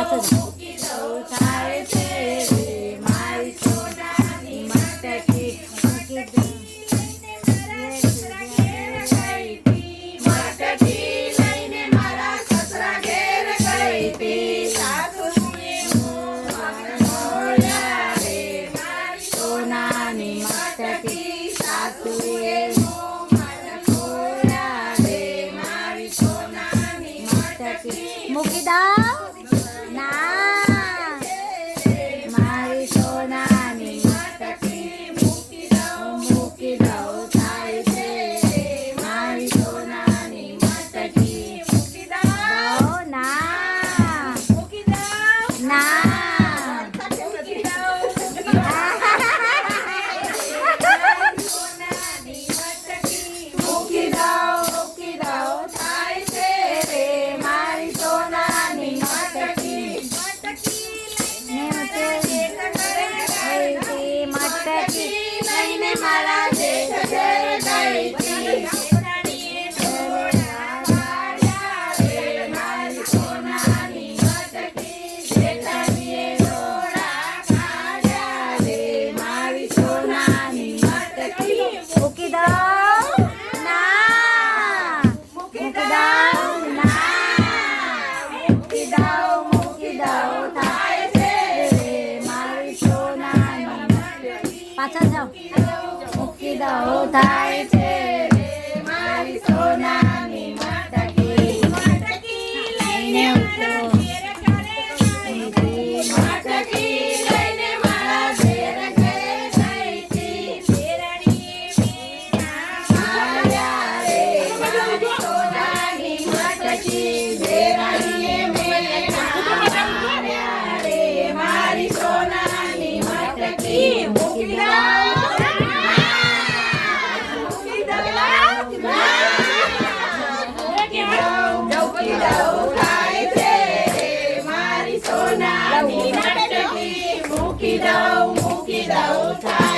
પાછો મૂકી દઉં થાય છે રે મારી સોનાની મટકી મૂકી દઉં મૂકી દઉં ના મારી સોનાની મટકી મૂકી દઉં થાય છે મારી સોનાની મટકી મૂકી દઉં ના મૂકી દઉં ના મૂકી દઉં સોનાની મટકી મૂકી દઉં થાય છે રે મારી સોનાની મટકી મટકી લઈને મારા દેશ ઘેર ગઈ હતી મારી સોનાની મટકી શેઠાણીએ રોડા ખાધ્યા રે મારી સોનાની મટકી મૂકી દઉં ના મૂકી દઉં મૂકી દઉં થાય છે રે મારી સોનાની પાછળ જાઓ મૂકી દઉં થાય છે રે મારી સોનાની મટકી લઈને મટકી લઈને મારા ઘેર ગઈ હતી આવ્યા રે મારી સોનાની મટકી દેરાણીએ મારી સોનાની મટકી મૂકી દઉં થાય છે મારી સોનાની મટકી મૂકી દઉં થાય